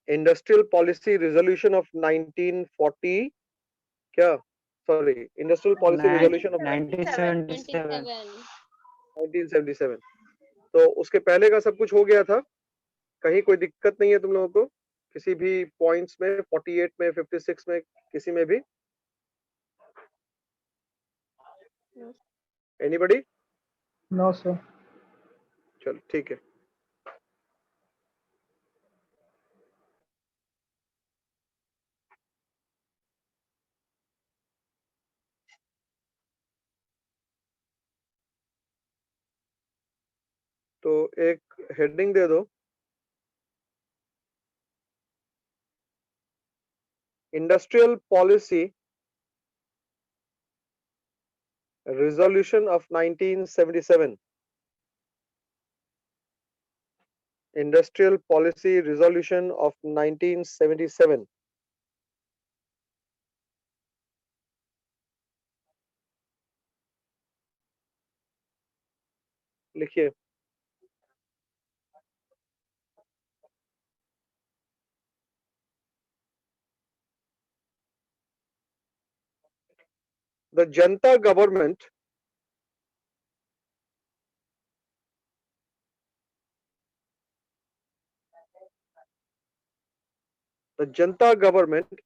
Industrial policy resolution of 1940 क्या sorry industrial policy resolution of 1977. 1977। तो उसके पहले का सब कुछ हो गया था, कहीं कोई दिक्कत नहीं है तुम लोगों को किसी भी पॉइंट्स में, 48 में, 56 में, किसी में भी? एनीबॉडी? No sir. चलो ठीक है। तो एक हेडिंग दे दो, industrial policy resolution of 1977। Industrial policy resolution of 1977। लिखिए। The Janta government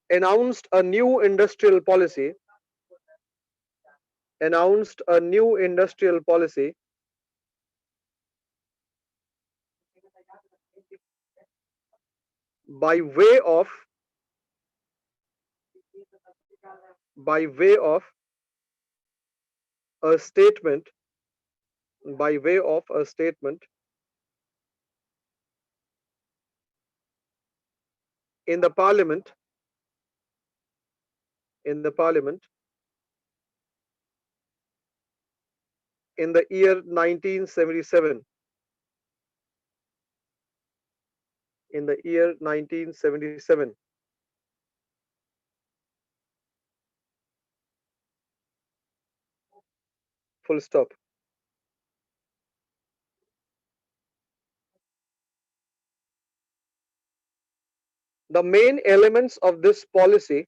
announced a new industrial policy by way of a statement in the parliament in the year 1977. In the year 1977. Full stop. The main elements of this policy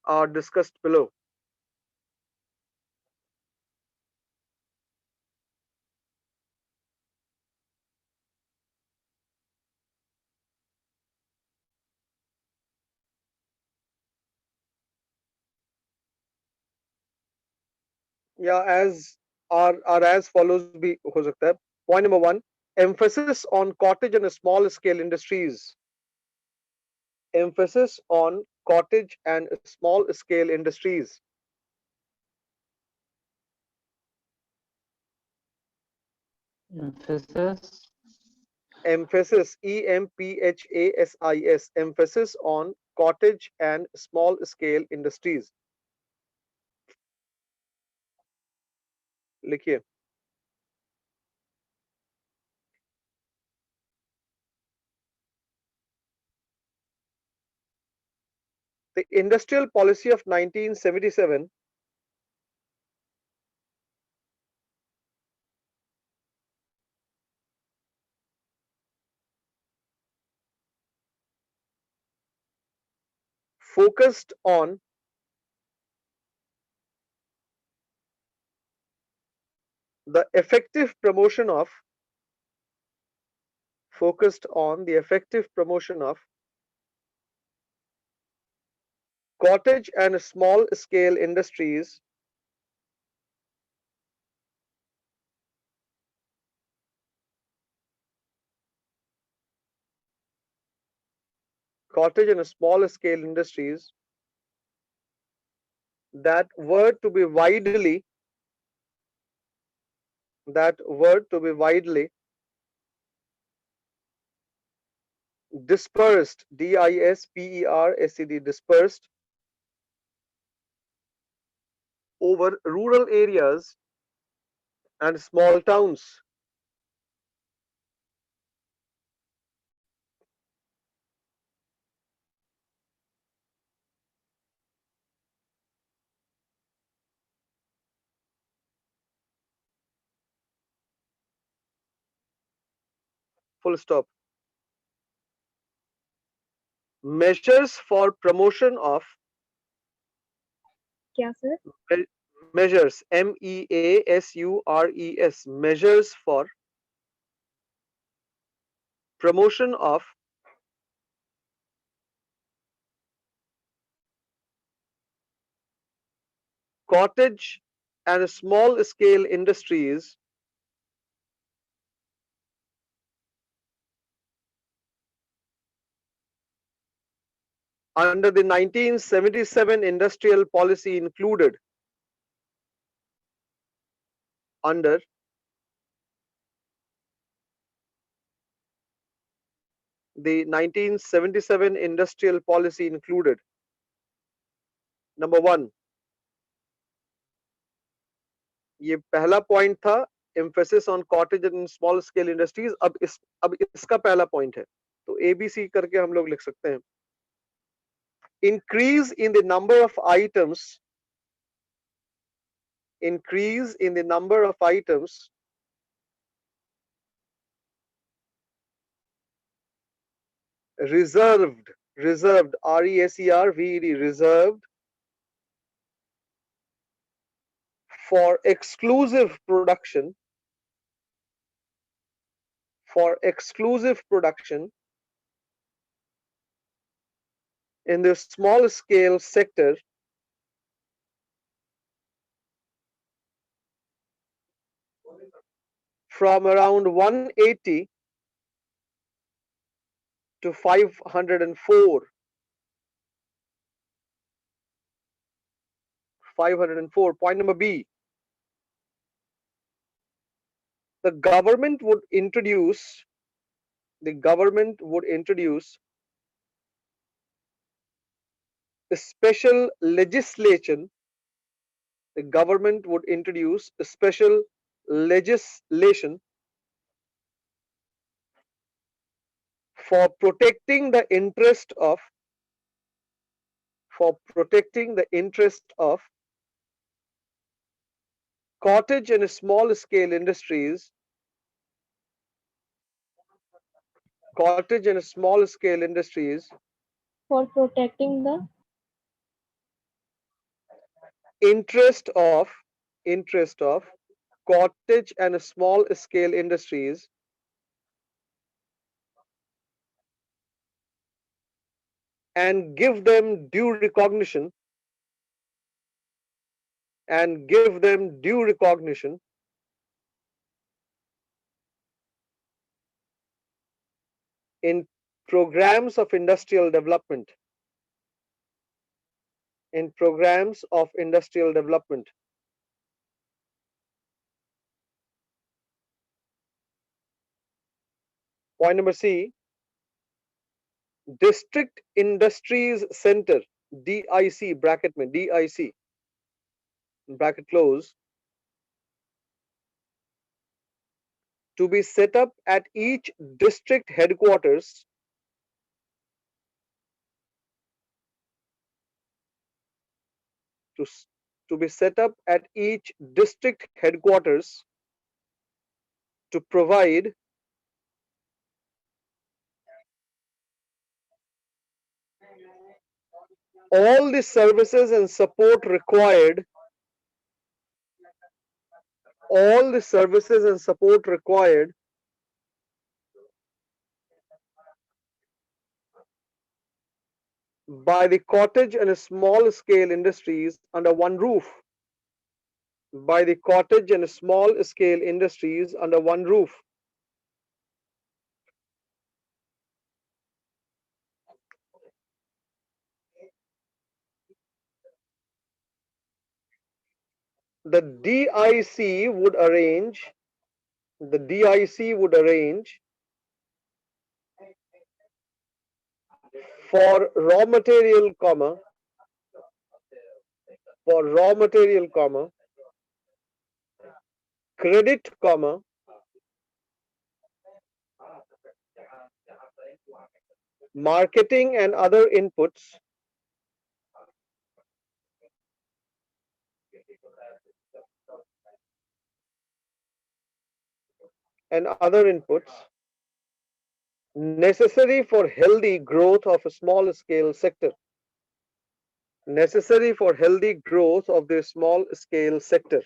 are discussed below. Yeah, as follows भी हो सकता है. Point number 1, emphasis on cottage and small scale industries. Emphasis on cottage and small scale industries. Emphasis, EMPHASIS, emphasis on cottage and small scale industries. लिखिए. The industrial policy of 1977 focused on the effective promotion of cottage and small scale industries that were to be widely dispersed, DISPERSED, dispersed over rural areas and small towns. full stop. Measures for promotion of क्या sir? measures, MEASURES, measures for promotion of cottage and small scale industries under the 1977 industrial policy included under the 1977 industrial policy included. Number one, ये पहला point था, emphasis on cottage and small scale industries. अब इसका पहला point है, तो ABC करके हम लोग लिख सकते हैं. Increase in the number of items, increase in the number of items reserved, reserved, RESERVED, reserved for exclusive production, for exclusive production in the small scale sector from around 180 to 504. 504. Point number B. The government would introduce a special legislation. The government would introduce a special legislation for protecting the interest of cottage and small scale industries, cottage and small scale industries For protecting the interest of cottage and small scale industries and give them due recognition in programs of industrial development, in programs of industrial development. Point number C, district industries center, DIC bracket में, DIC bracket close, to be set up at each district headquarters to be set up at each district headquarters to provide all the services and support required, all the services and support required by the cottage and small scale industries under one roof, by the cottage and small scale industries under one roof. The DIC would arrange for raw material, credit, marketing and other inputs necessary for healthy growth of a small scale sector. Necessary for healthy growth of the small scale sector.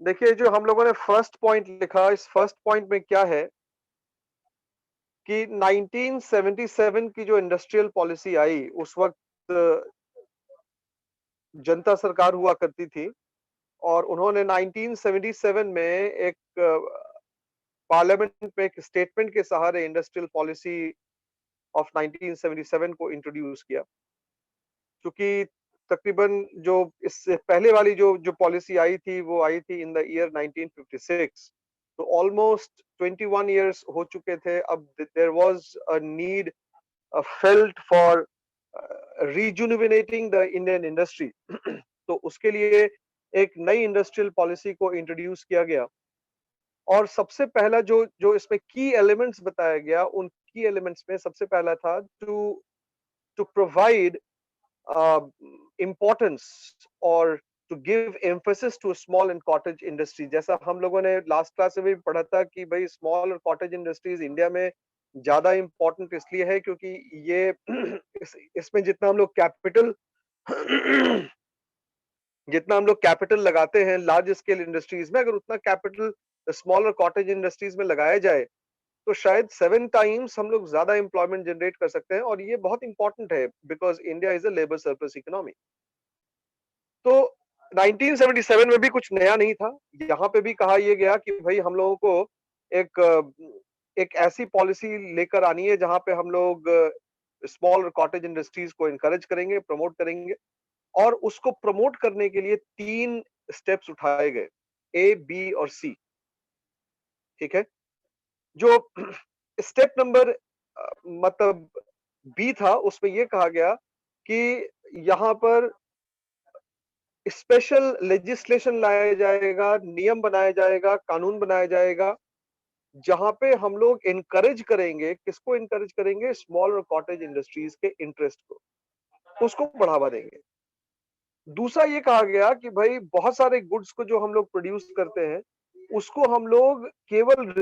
देखिए जो हम लोगों ने first point लिखा, इस first point में क्या है कि 1977 की जो इंडस्ट्रियल पॉलिसी आई, उस वक्त जनता सरकार हुआ करती थी और उन्होंने 1977 में एक पार्लियामेंट में एक स्टेटमेंट के सहारे इंडस्ट्रियल पॉलिसी ऑफ 1977 को इंट्रोड्यूस किया। क्योंकि तकरीबन जो इससे पहले वाली जो जो पॉलिसी आई थी वो आई थी इन द ईयर 1956, तो ऑलमोस्ट 21 इयर्स हो चुके थे। अब there was a need felt for rejuvenating the Indian industry. तो उसके लिए एक नई इंडस्ट्रियल पॉलिसी को इंट्रोड्यूस किया गया और सबसे पहला जो जो इसमें की एलिमेंट्स बताया गया, उन की एलिमेंट्स में सबसे पहला था to to provide importance or to give emphasis to small and cottage industry। जैसा हम लोगों ने लास्ट क्लास में भी पढ़ा था कि भाई स्मॉल और कॉटेज इंडस्ट्रीज इंडिया में ज्यादा इंपॉर्टेंट इसलिए है क्योंकि ये इसमें जितना हम लोग कैपिटल जितना हम लोग कैपिटल लगाते हैं लार्ज स्केल इंडस्ट्रीज में, अगर उतना कैपिटल स्मॉल और कॉटेज इंडस्ट्रीज में लगाया जाए तो शायद 7 टाइम्स हम लोग ज्यादा एम्प्लॉयमेंट जनरेट कर सकते हैं और ये बहुत इंपॉर्टेंट है because India is a labour surplus economy. तो 1977 में भी कुछ नया नहीं था। यहाँ पे भी कहा यह गया कि भाई हम लोगों को एक ऐसी पॉलिसी लेकर आनी है जहां पे हम लोग स्मॉल और कॉटेज इंडस्ट्रीज को इनकरेज करेंगे, प्रमोट करेंगे और उसको प्रमोट करने के लिए 3 स्टेप्स उठाए गए, ए, बी और सी। ठीक है, जो स्टेप नंबर मतलब बी था उसमें यह कहा गया कि यहाँ पर स्पेशल लेजिस्लेशन लाया जाएगा, नियम बनाया जाएगा, कानून बनाया जाएगा जहां पे हम लोग इनकरेज करेंगे, किसको इनकरेज करेंगे, स्मॉल और कॉटेज इंडस्ट्रीज के इंटरेस्ट को, उसको बढ़ावा देंगे। दूसरा ये कहा गया कि भाई बहुत सारे गुड्स को जो हम लोग प्रोड्यूस करते हैं उसको हम लोग केवल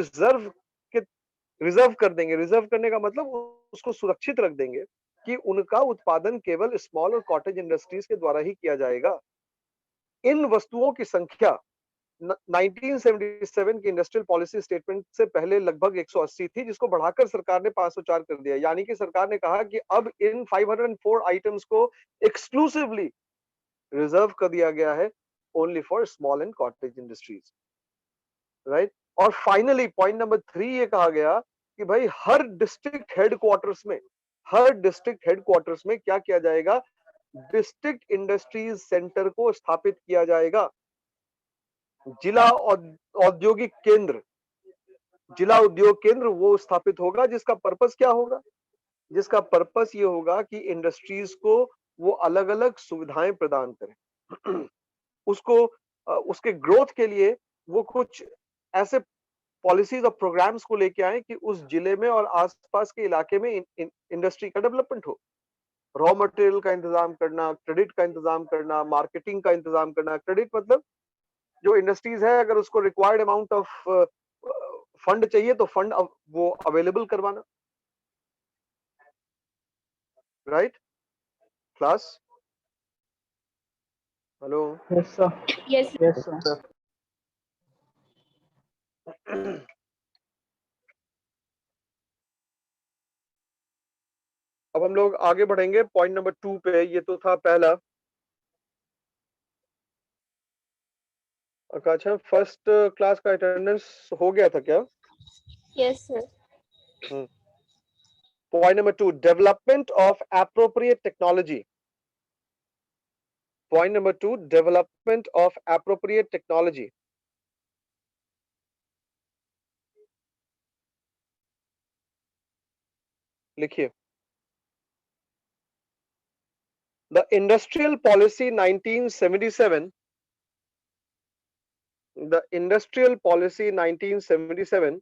रिजर्व कर देंगे। रिजर्व करने का मतलब उसको सुरक्षित रख देंगे कि उनका उत्पादन केवल स्मॉल और कॉटेज इंडस्ट्रीज के द्वारा ही किया जाएगा। इन वस्तुओं की संख्या 1977 की इंडस्ट्रियल पॉलिसी स्टेटमेंट से पहले लगभग 180 थी, जिसको बढ़ाकर सरकार ने 504 कर दिया। यानी कि सरकार ने कहा कि अब इन 504 आइटम्स को एक्सक्लूसिवली रिजर्व कर दिया गया है only for small and cottage industries, right. और फाइनली पॉइंट नंबर 3 ये कहा गया कि भाई हर डिस्ट्रिक्ट हेडक्वार्टर्स में क्या किया जाएगा, डिस्ट्रिक्ट इंडस्ट्रीज सेंटर को स्थापित किया जाएगा। जिला औद्योगिक केंद्र, जिला उद्योग केंद्र वो स्थापित होगा, जिसका पर्पस क्या होगा, जिसका पर्पस ये होगा कि इंडस्ट्रीज को वो अलग अलग सुविधाएं प्रदान करें। उसको उसके ग्रोथ के लिए वो कुछ ऐसे पॉलिसीज और प्रोग्राम्स को लेके आए कि उस जिले में और आसपास के इलाके में इंडस्ट्री का डेवलपमेंट हो। रॉ मटेरियल का इंतजाम करना, क्रेडिट का इंतजाम करना, मार्केटिंग का इंतजाम करना। क्रेडिट मतलब जो इंडस्ट्रीज है अगर उसको रिक्वायर्ड अमाउंट ऑफ फंड चाहिए तो फंड वो अवेलेबल करवाना, right class. Hello. Yes, sir. Yes. Yes, sir. अब हम लोग आगे बढ़ेंगे पॉइंट नंबर 2 पे। ये तो था पहला। अच्छा, फर्स्ट क्लास का अटेंडेंस हो गया था क्या? Yes, sir. Point number 2, development of appropriate technology. Point number 2, development of appropriate technology. लिखिए, the industrial policy 1977, the industrial policy 1977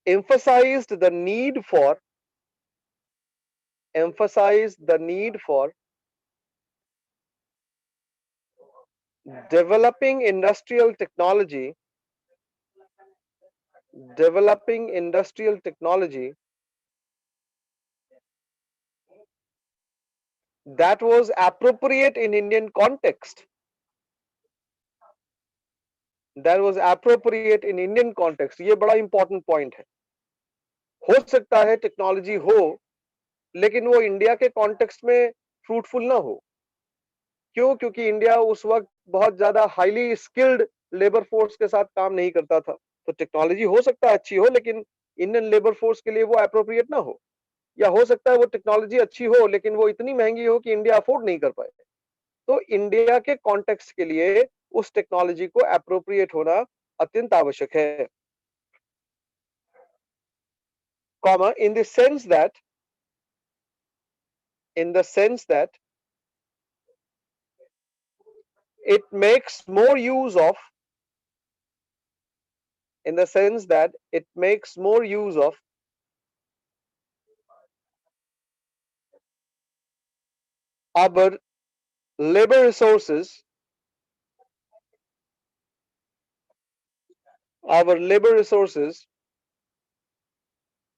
emphasized the need for developing industrial technology developing industrial technology that was appropriate in Indian context. That was appropriate in Indian context. ये बड़ा important point है. हो सकता है technology हो लेकिन वो India के कॉन्टेक्स्ट में फ्रूटफुल ना हो. क्यों? क्योंकि इंडिया उस वक्त बहुत ज्यादा हाईली स्किल्ड लेबर फोर्स के साथ काम नहीं करता था. तो टेक्नोलॉजी हो सकता है अच्छी हो लेकिन इंडियन लेबर फोर्स के लिए वो अप्रोप्रिएट ना हो. या हो सकता है वो टेक्नोलॉजी अच्छी हो लेकिन वो इतनी महंगी हो कि इंडिया अफोर्ड नहीं कर पाए. तो इंडिया के कॉन्टेक्स्ट के लिए उस टेक्नोलॉजी को अप्रोप्रिएट होना अत्यंत आवश्यक है. Comma, in the sense that it makes more use of our labor resources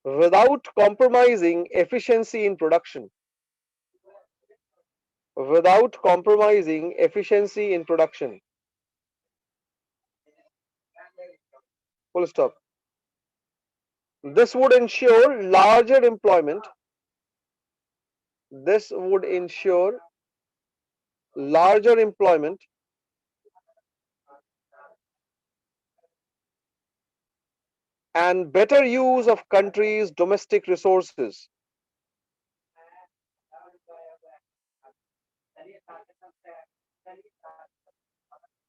without compromising efficiency in production. Full stop. This would ensure larger employment. And better use of country's domestic resources.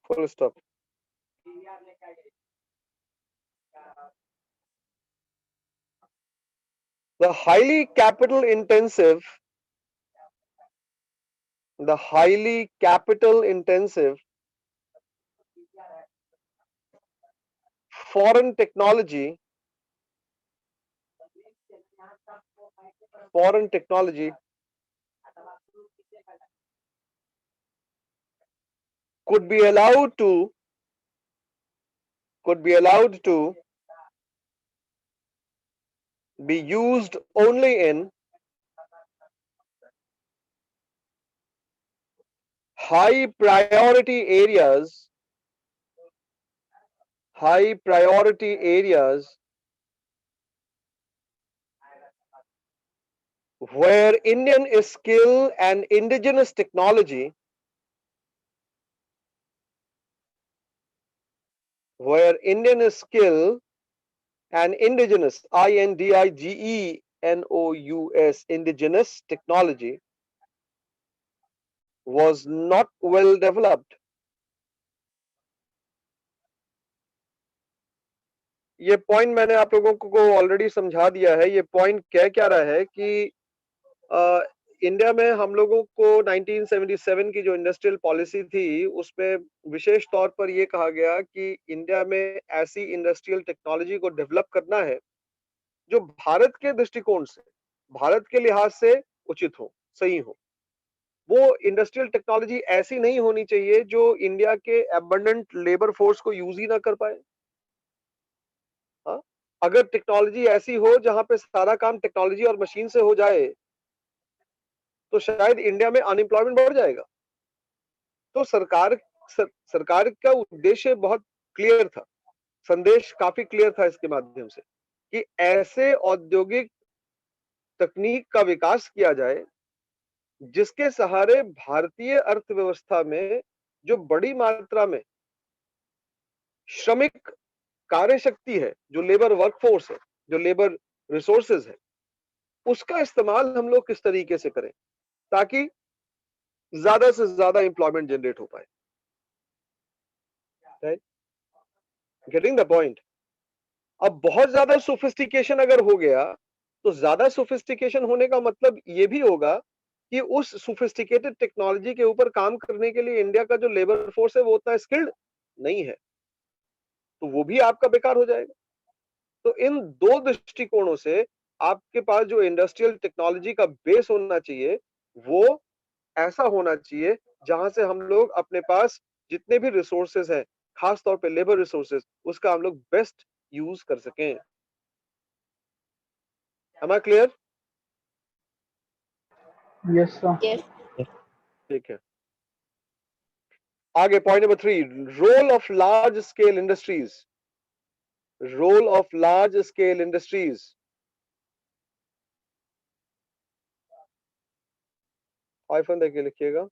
Full stop. The highly capital intensive foreign technology could be allowed to be used only in high priority areas where Indian skill and indigenous technology indigenous indigenous technology was not well developed. ये point मैंने आप लोगों को already समझा दिया है. ये point क्या रहा है कि इंडिया में हम लोगों को 1977 की जो इंडस्ट्रियल पॉलिसी थी उसमें विशेष तौर पर ये कहा गया कि इंडिया में ऐसी इंडस्ट्रियल टेक्नोलॉजी को डेवलप करना है जो भारत के दृष्टिकोण से, भारत के लिहाज से उचित हो, सही हो. वो इंडस्ट्रियल टेक्नोलॉजी ऐसी नहीं होनी चाहिए जो इंडिया के एबंडेंट लेबर फोर्स को यूज ही ना कर पाए. हाँ? अगर टेक्नोलॉजी ऐसी हो जहां पे सारा काम टेक्नोलॉजी और मशीन से हो जाए तो शायद इंडिया में अनएम्प्लॉयमेंट बढ़ जाएगा. तो सरकार का उद्देश्य बहुत क्लियर था, संदेश काफी क्लियर था इसके माध्यम से कि ऐसे औद्योगिक तकनीक का विकास किया जाए जिसके सहारे भारतीय अर्थव्यवस्था में जो बड़ी मात्रा में श्रमिक कार्य शक्ति है, जो लेबर वर्कफोर्स है, जो लेबर रिसोर्सेज है, उसका इस्तेमाल हम लोग किस तरीके से करें ताकि ज्यादा से ज्यादा एम्प्लॉयमेंट जनरेट हो पाए. राइट? Getting the point. अब बहुत ज्यादा सोफिस्टिकेशन अगर हो गया तो ज्यादा सोफिस्टिकेशन होने का मतलब ये भी होगा कि उस सोफिस्टिकेटेड टेक्नोलॉजी के ऊपर काम करने के लिए इंडिया का जो लेबर फोर्स है वो उतना स्किल्ड नहीं है, तो वो भी आपका बेकार हो जाएगा. तो इन दो दृष्टिकोणों से आपके पास जो इंडस्ट्रियल टेक्नोलॉजी का बेस होना चाहिए वो ऐसा होना चाहिए जहां से हम लोग अपने पास जितने भी रिसोर्सेज हैं, खास तौर पे लेबर रिसोर्सेज, उसका हम लोग बेस्ट यूज कर सकें। Am I clear? Yes, sir. Yes. ठीक है, आगे point number 3, role of large scale industries. Role of large scale industries, hyphen देके लिखिएगा।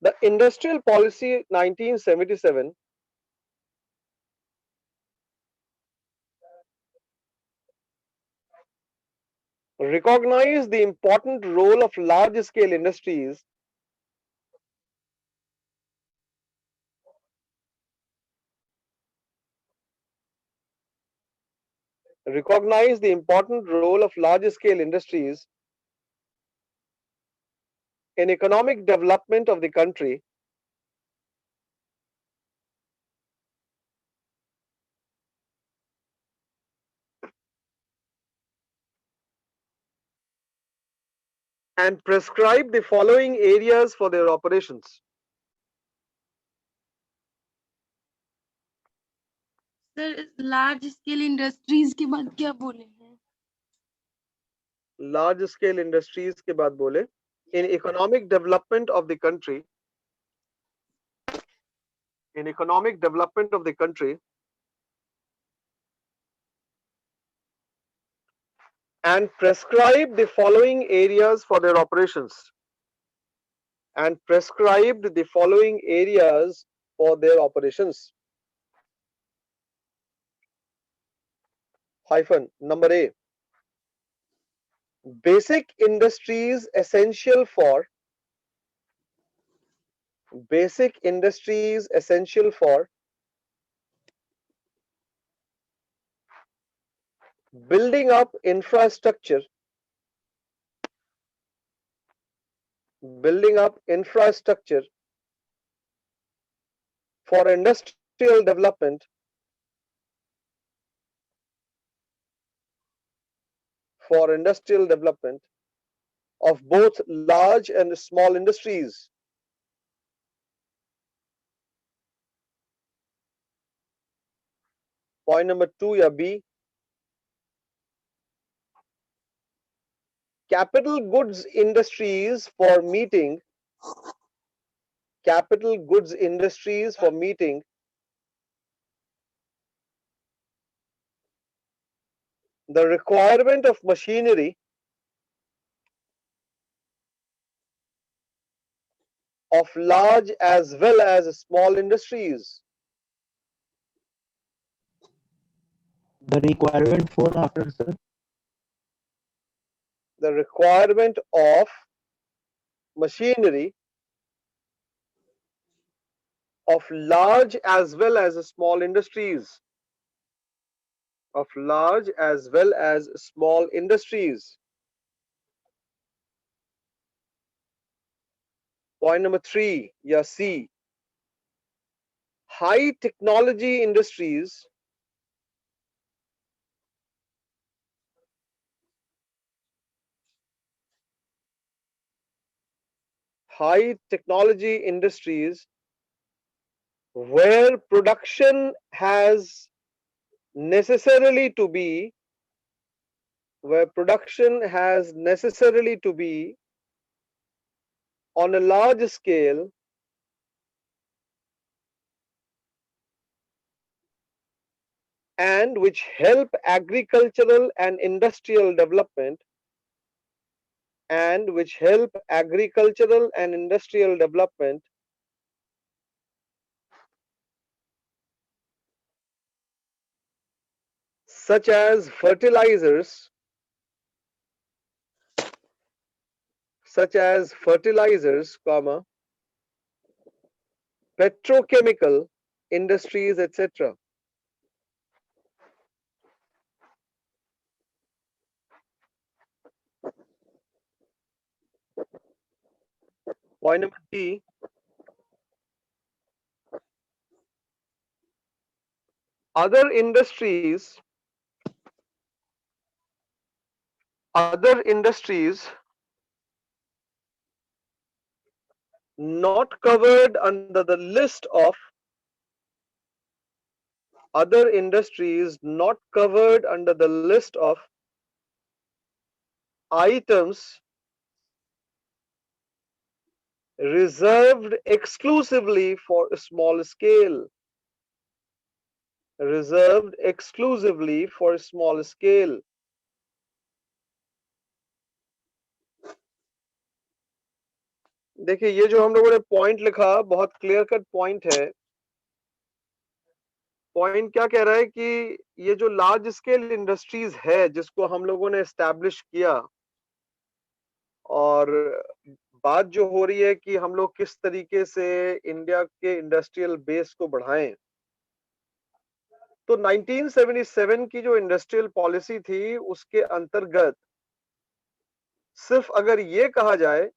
The Industrial Policy 1977 recognized the important role of large scale industries recognize the important role of large scale industries in economic development of the country and prescribe the following areas for their operations. Sir large scale industries के बाद क्या बोले हैं? Large scale industries के बाद बोले in economic development of the country, in economic development of the country and prescribe the following areas for their operations, and prescribed the following areas for their operations. Hyphen number A, basic industries essential for building up infrastructure for industrial development of both large and small industries. Point number 2 या B, capital goods industries for meeting the requirement of machinery of large as well as small industries. The requirement for after, sir. The requirement of machinery of large as well as small industries. Point number 3 या C, high technology industries where production has necessarily to be on a large scale and which help agricultural and industrial development such as fertilizers, comma, petrochemical industries, etc. Point number D, other industries not covered under the list of other industries, not covered under the list of items reserved exclusively for small scale, reserved exclusively for small scale. देखिए ये जो हम लोगों ने point लिखा बहुत clear cut point है। Point क्या कह रहा है कि ये जो लार्ज स्केल इंडस्ट्रीज है जिसको हम लोगों ने एस्टैब्लिश किया, और बात जो हो रही है कि हम लोग किस तरीके से इंडिया के इंडस्ट्रियल बेस को बढ़ाएं, तो 1977 की जो इंडस्ट्रियल पॉलिसी थी उसके अंतर्गत सिर्फ अगर ये कहा जाए,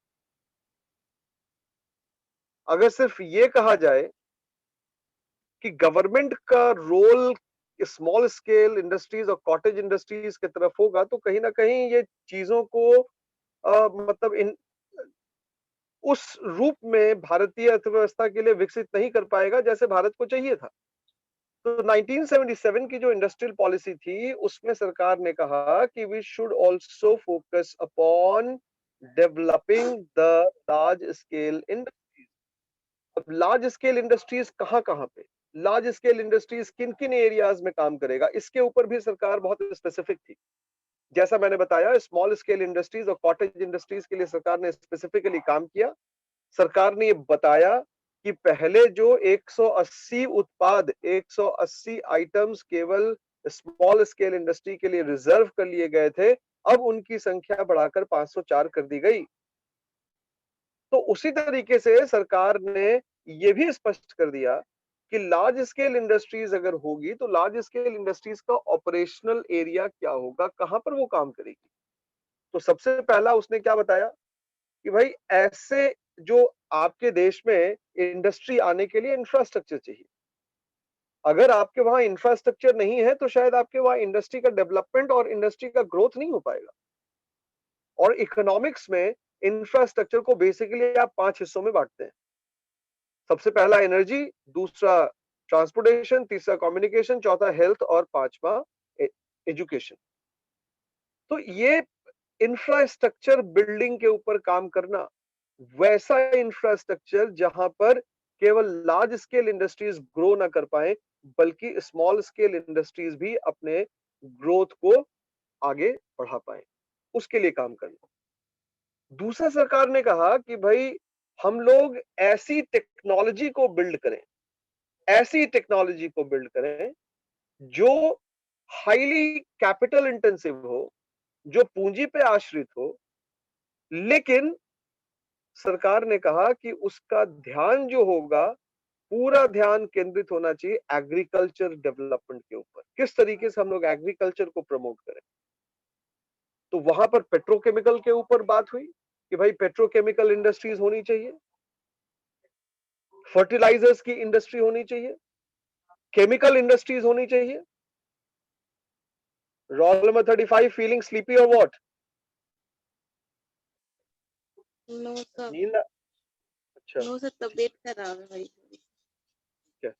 अगर सिर्फ ये कहा जाए कि गवर्नमेंट का रोल स्मॉल स्केल इंडस्ट्रीज और कॉटेज इंडस्ट्रीज की तरफ होगा, तो कहीं ना कहीं ये चीजों को मतलब इन उस रूप में भारतीय अर्थव्यवस्था के लिए विकसित नहीं कर पाएगा जैसे भारत को चाहिए था। तो 1977 की जो इंडस्ट्रियल पॉलिसी थी उसमें सरकार ने कहा कि we should also focus upon developing the large scale industries. अब लार्ज स्केल इंडस्ट्रीज कहाँ कहाँ पे, लार्ज स्केल इंडस्ट्रीज किन किन एरियाज में काम करेगा, इसके ऊपर भी सरकार बहुत स्पेसिफिक थी। जैसा मैंने बताया, स्मॉल स्केल इंडस्ट्रीज और कॉटेज इंडस्ट्रीज के लिए सरकार ने स्पेसिफिकली काम किया। सरकार ने ये बताया कि पहले जो 180 उत्पाद, 180 आइटम्स केवल स्मॉल स्केल इंडस्ट्री के लिए रिजर्व कर लिए गए थे, अब उनकी संख्या बढ़ाकर 504 कर दी गई। तो उसी तरीके से सरकार ने ये भी स्पष्ट कर दिया कि लार्ज स्केल इंडस्ट्रीज अगर होगी तो लार्ज स्केल इंडस्ट्रीज का ऑपरेशनल एरिया क्या होगा, कहां पर वो काम करेगी। तो सबसे पहला उसने क्या बताया कि भाई ऐसे जो आपके देश में इंडस्ट्री आने के लिए इंफ्रास्ट्रक्चर चाहिए, अगर आपके वहां इंफ्रास्ट्रक्चर नहीं है तो शायद आपके वहां इंडस्ट्री का डेवलपमेंट और इंडस्ट्री का ग्रोथ नहीं हो पाएगा। और इकोनॉमिक्स में इंफ्रास्ट्रक्चर को बेसिकली आप 5 हिस्सों में बांटते हैं। सबसे पहला एनर्जी, दूसरा ट्रांसपोर्टेशन, तीसरा कम्युनिकेशन, चौथा हेल्थ और पांचवा एजुकेशन। तो ये इंफ्रास्ट्रक्चर बिल्डिंग के ऊपर काम करना, वैसा इंफ्रास्ट्रक्चर जहां पर केवल लार्ज स्केल इंडस्ट्रीज ग्रो ना कर पाए बल्कि स्मॉल स्केल इंडस्ट्रीज भी अपने ग्रोथ को आगे बढ़ा पाए, उसके लिए काम करना। दूसरा, सरकार ने कहा कि भाई हम लोग ऐसी टेक्नोलॉजी को बिल्ड करें, ऐसी टेक्नोलॉजी को बिल्ड करें जो हाईली कैपिटल इंटेंसिव हो, जो पूंजी पे आश्रित हो, लेकिन सरकार ने कहा कि उसका ध्यान जो होगा, पूरा ध्यान केंद्रित होना चाहिए एग्रीकल्चर डेवलपमेंट के ऊपर। किस तरीके से हम लोग एग्रीकल्चर को प्रमोट करें। तो वहां पर पेट्रोकेमिकल के ऊपर बात हुई कि भाई पेट्रोकेमिकल इंडस्ट्रीज होनी चाहिए, फर्टिलाइजर्स की इंडस्ट्री होनी चाहिए, केमिकल इंडस्ट्रीज होनी चाहिए। रोल नंबर 35, फीलिंग स्लीपी और व्हाट? नो सर, नींद? अच्छा, नो सर, तबीयत खराब है भाई। क्या?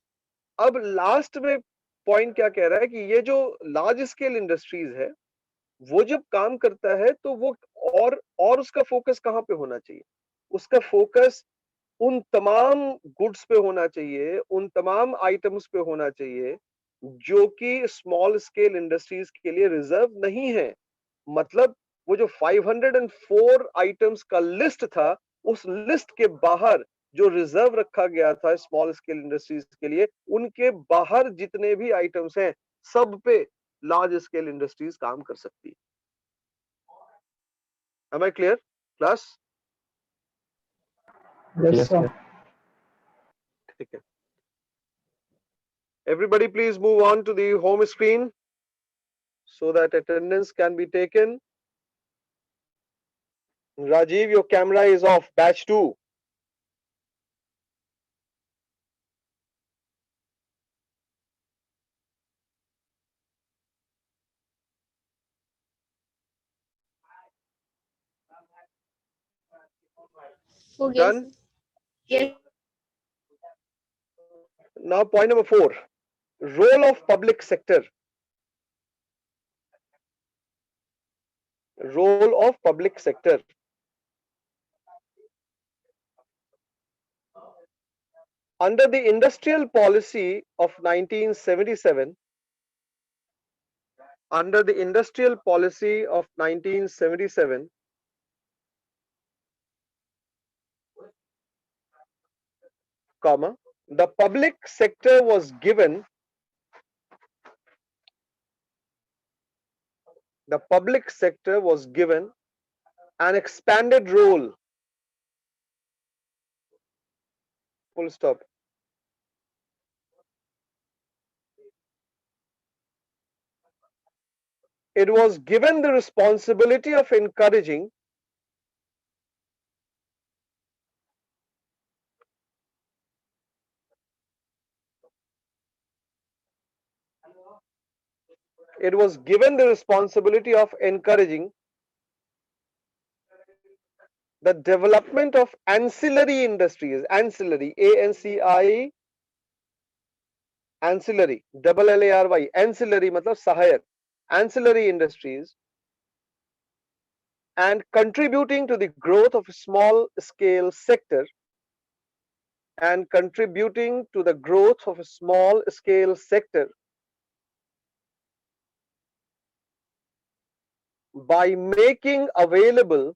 अब लास्ट में पॉइंट क्या कह रहा है कि ये जो लार्ज स्केल इंडस्ट्रीज है वो जब काम करता है तो वो और उसका फोकस कहां पे होना चाहिए, उसका फोकस उन तमाम गुड्स पे होना चाहिए, उन तमाम आइटम्स पे होना चाहिए जो कि स्मॉल स्केल इंडस्ट्रीज के लिए रिजर्व नहीं है। मतलब वो जो 504 आइटम्स का लिस्ट था, उस लिस्ट के बाहर जो रिजर्व रखा गया था स्मॉल स्केल इंडस्ट्रीज के लिए, उनके बाहर जितने भी आइटम्स हैं सब पे लार्ज स्केल इंडस्ट्रीज काम कर सकती है। Am I clear, class? Yes, sir. ठीक है। Everybody please move on to the home screen so that attendance can be taken. Rajiv, your camera is off. Batch 2. हो गया Done? Sir. Yes. Now, point number 4, role of public sector. Role of public sector. Under the industrial policy of 1977, under the industrial policy of 1977, comma, the public sector was given an expanded role, full stop. It was given the responsibility of encouraging it was given the responsibility of encouraging the development of ancillary industries, ancillary, ANCI, ancillary, double LARY, ancillary matlab sahayak, ancillary industries, and contributing to the growth of a small scale sector, and contributing to the growth of a small scale sector by making available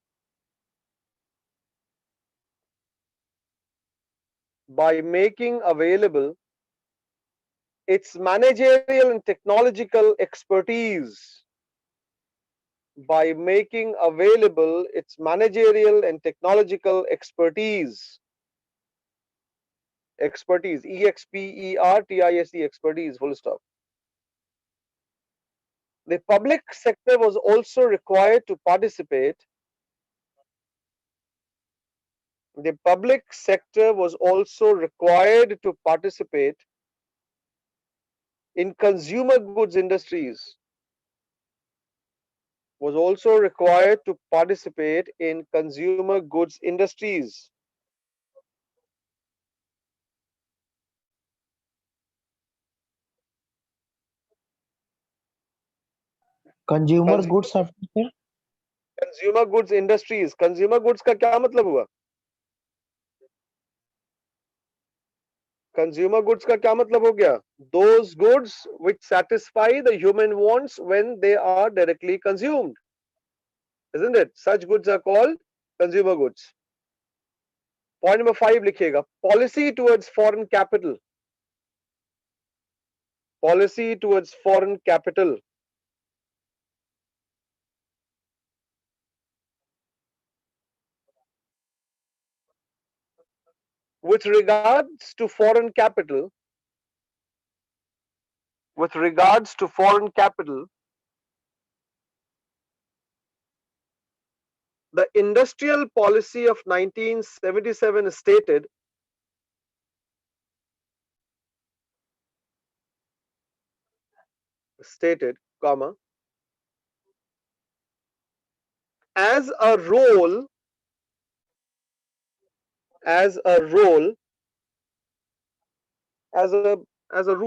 its managerial and technological expertise, by making available its managerial and technological expertise, EXPERTISE, expertise, full stop. The public sector was also required to participate. The public sector was also required to participate in consumer goods industries. Was also required to participate in consumer goods industries. Consumer goods after consumer goods industries, consumer goods का क्या मतलब हुआ? Consumer goods का क्या मतलब हो गया? Those goods which satisfy the human wants when they are directly consumed, isn't it? Such goods are called consumer goods. Point number 5 लिखिएगा, policy towards foreign capital. Policy towards foreign capital. With regards to foreign capital, the industrial policy of 1977 stated, comma, as a role, as a rule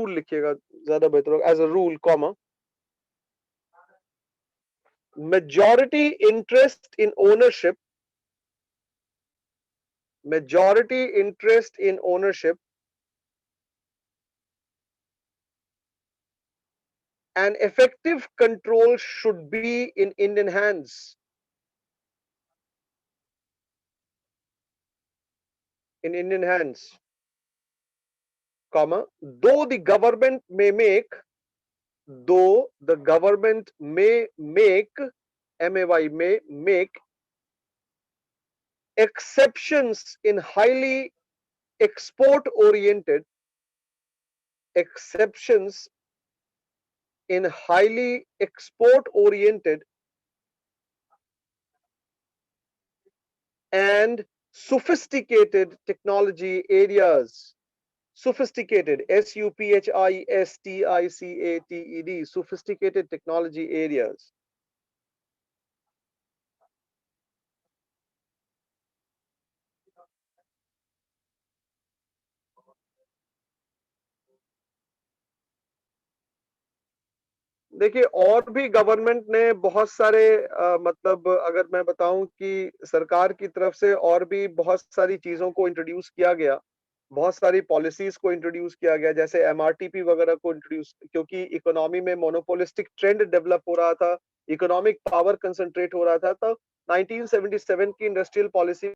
लिखिएगा ज्यादा बेहतर होगा, as a rule, comma, majority interest in ownership and effective control should be in Indian hands. In Indian hands, comma, though the government may make, MAY, may make exceptions in highly export oriented and sophisticated technology areas. Sophisticated, SUPHISTICATED, sophisticated technology areas. देखिए और भी government ने बहुत सारे मतलब अगर मैं बताऊं कि सरकार की तरफ से और भी बहुत सारी चीजों को इंट्रोड्यूस किया गया, बहुत सारी पॉलिसीज को इंट्रोड्यूस किया गया, जैसे एमआरटीपी वगैरह को इंट्रोड्यूस, क्योंकि इकोनॉमी में मोनोपोलिस्टिक ट्रेंड डेवलप हो रहा था, इकोनॉमिक पावर कंसंट्रेट हो रहा था, तो 1977 की इंडस्ट्रियल पॉलिसी